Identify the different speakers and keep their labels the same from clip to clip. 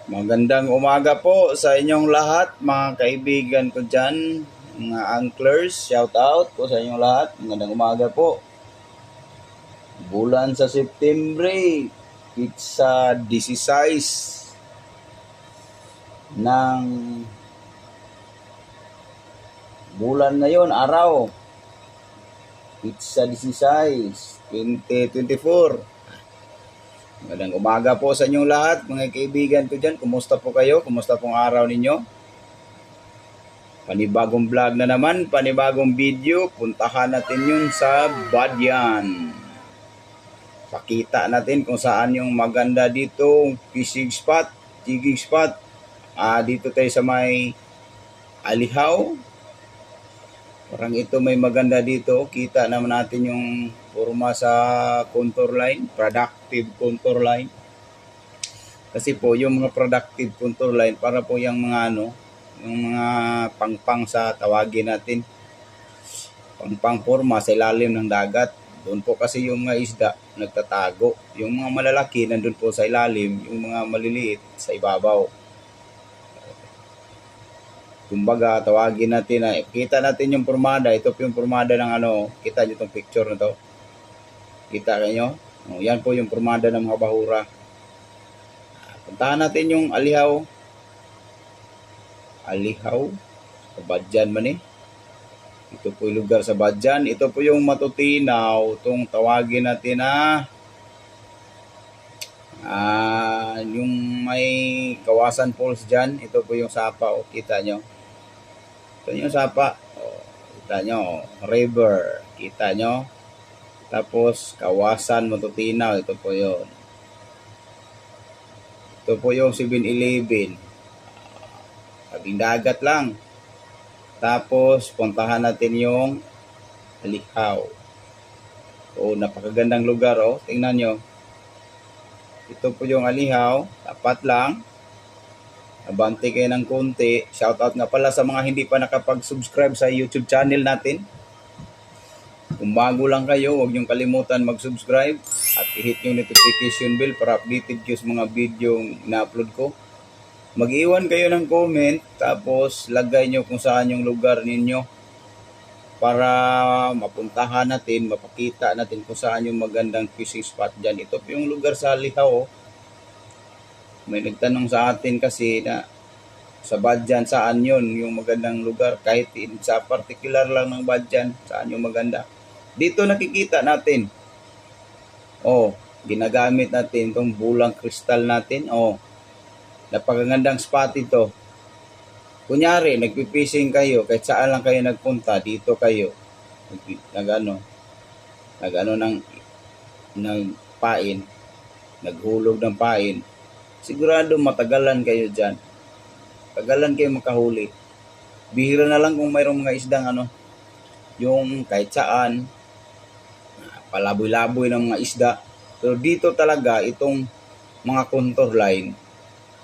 Speaker 1: Magandang umaga po sa inyong lahat, mga kaibigan ko dyan, mga anglers. Shout out po sa inyong lahat. Magandang umaga po. Bulan sa September, it's sa 16 ng bulan ngayon, araw. It's sa 16, 2024. Magandang umaga po sa inyong lahat, mga kaibigan ko dyan. Kumusta po kayo? Kumusta pong araw ninyo? Panibagong vlog na naman, panibagong video. Puntahan natin yung sa Badyan. Pakita natin kung saan yung maganda dito, fishing spot, jigging spot. Dito tayo sa may Alihaw. Parang ito may maganda dito. Kita naman natin yung forma sa contour line, productive contour line. Kasi po yung mga productive contour line para po yung mga yung mga pangpang sa tawagin natin. Pangpang forma sa ilalim ng dagat. Doon po kasi yung mga isda nagtatago. Yung mga malalaki nandun po sa ilalim, yung mga maliliit sa ibabaw. Kumbaga, tawagin natin na kita natin yung pormada. Ito po yung pormada ng kita nyo itong picture na to. Kita kayo? Yan po yung pormada ng mga bahura. Puntahan natin yung Alihaw. Alihaw. Sa Badyan man eh. Ito po yung lugar sa Badyan. Ito po yung matutinaw. Itong tawagin natin na yung may Kawasan Falls dyan. Ito po yung sapa. Kita nyo. Ito yung sapa. Kita nyo. River. Kita nyo. Tapos Kawasan Matutinaw. Ito po yun. Ito po yung 7-Eleven. Tabing dagat lang. Tapos puntahan natin yung Alihaw. Napakagandang lugar. Tingnan nyo. Ito po yung Alihaw. Tapat lang. Abante kayo ng konti. Shoutout nga pala sa mga hindi pa nakapag-subscribe sa YouTube channel natin. Kung bago lang kayo, huwag niyong kalimutan mag-subscribe at i-hit yung notification bell para updated kayo sa mga video na-upload ko. Mag-iwan kayo ng comment, tapos lagay nyo kung saan yung lugar ninyo para mapuntahan natin, mapakita natin kung saan yung magandang fishing spot dyan. Ito po yung lugar sa Alihaw. May nagtanong sa atin kasi na sa Badyan, saan yun yung magandang lugar? Kahit sa particular lang ng Badyan, saan yung maganda? Dito nakikita natin. Ginagamit natin itong bulang kristal natin. Napakagandang spot ito. Kunyari, nagpipishing kayo, kahit saan lang kayo nagpunta, dito kayo. Nagpain, naghulog ng pain. Sigurado matagalan kayo dyan. Tagalan kayo makahuli. Bihira na lang kung mayroong mga isdang yung kahit saan, palaboy-laboy ng mga isda. Pero dito talaga, itong mga contour line,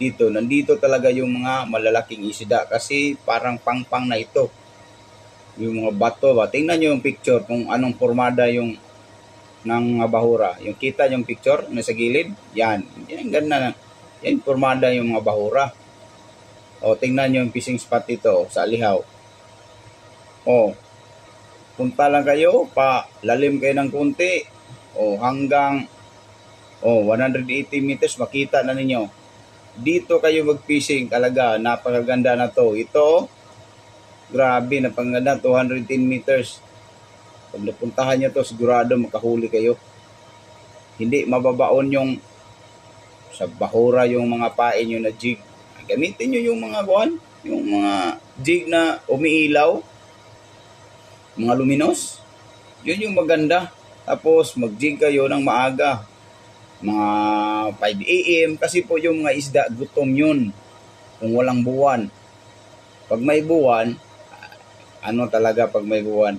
Speaker 1: nandito talaga yung mga malalaking isda kasi parang pangpang na ito. Yung mga bato ba? Tingnan nyo yung picture kung anong formada yung ng bahura. Yung kita yung picture na sa gilid, yan. Yan, ganda na. Yan, formada yung mga bahura. Tingnan nyo yung fishing spot dito sa Alihaw. Punta lang kayo, lalim kayo ng kunti. Hanggang 180 meters, makita na ninyo. Dito kayo mag-fishing, talaga, napakaganda na to. Ito, grabe, napakaganda, 210 meters. Pag napuntahan nyo to, sigurado makahuli kayo. Hindi mababaon yung sa bahura yung mga pain nyo na jig. Gamitin nyo yung mga yung mga jig na umiilaw, mga luminos. Yun yung maganda. Tapos mag-jig kayo ng maaga. Mga 5 AM kasi po yung mga isda gutom yun kung walang buwan. Pag may buwan, talaga pag may buwan,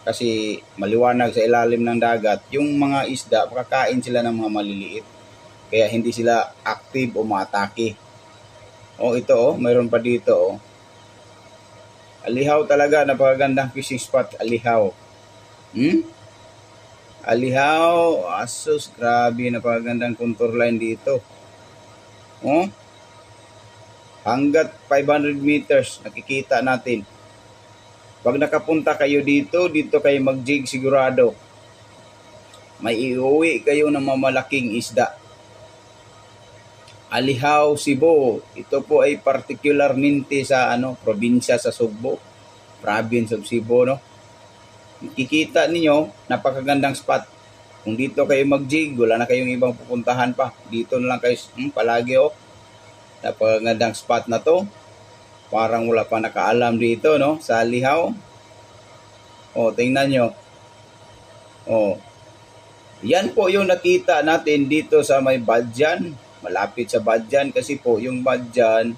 Speaker 1: kasi maliwanag sa ilalim ng dagat, yung mga isda makakain sila ng mga maliliit, kaya hindi sila active o matake. Ito mayroon pa dito Alihaw talaga, napakagandang fishing spot, Alihaw. Alihaw, asus, grabe, napakagandang contour line dito. hanggat 500 meters nakikita natin. Pag nakapunta kayo dito kayo mag-jig sigurado. May iuwi kayo ng mamalaking isda. Alihaw, Cebu. Ito po ay particularmente sa probinsya sa Sugbo, province of Cebu, no. Kikita ninyo, napakagandang spot. Kung dito kayo mag-jig, wala na kayong ibang pupuntahan pa. Dito na lang kayo palagi, oh. Napakagandang spot na to. Parang wala pa nakaalam dito, no, sa Alihaw. Oh, tingnan nyo. Oh. Yan po yung nakita natin dito sa may Badjan. Malapit sa Badjan kasi po yung Badjan,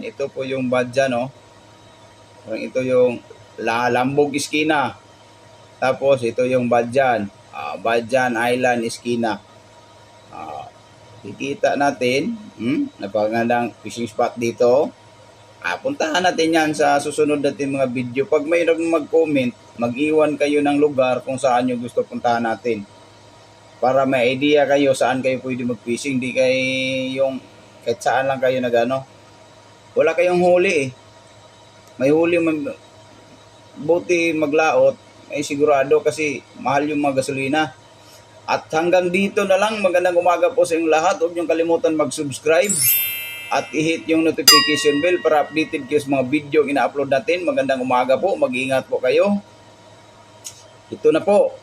Speaker 1: ito po yung Badjan, no. Parang ito yung Lambog Iskina. Tapos ito yung Badjan, Badjan Island Iskina. Kikita natin, napakagandang fishing spot dito. Puntahan natin yan sa susunod natin mga video. Pag may mag-comment, mag-iwan kayo ng lugar kung saan nyo gusto puntahan natin. Para may idea kayo saan kayo pwede mag-fishing. Di kayo yung kahit saan lang kayo nagano. Wala kayong huli eh. May huli, buti maglaot, ay sigurado kasi mahal yung mga gasolina. At hanggang dito na lang, magandang umaga po sa inyong lahat. Huwag niyong kalimutan mag-subscribe at i-hit yung notification bell para updated kayo sa mga video ina-upload natin. Magandang umaga po, mag-iingat po kayo. Ito na po,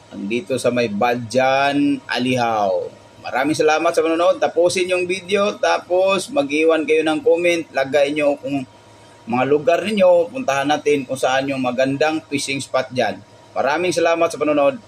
Speaker 1: andito sa may Badjan, Alihaw. Maraming salamat sa panonood. Tapusin yung video, tapos mag-iwan kayo ng comment. Lagay nyo kung mga lugar ninyo, puntahan natin kung saan yung magandang fishing spot dyan. Maraming salamat sa panonood.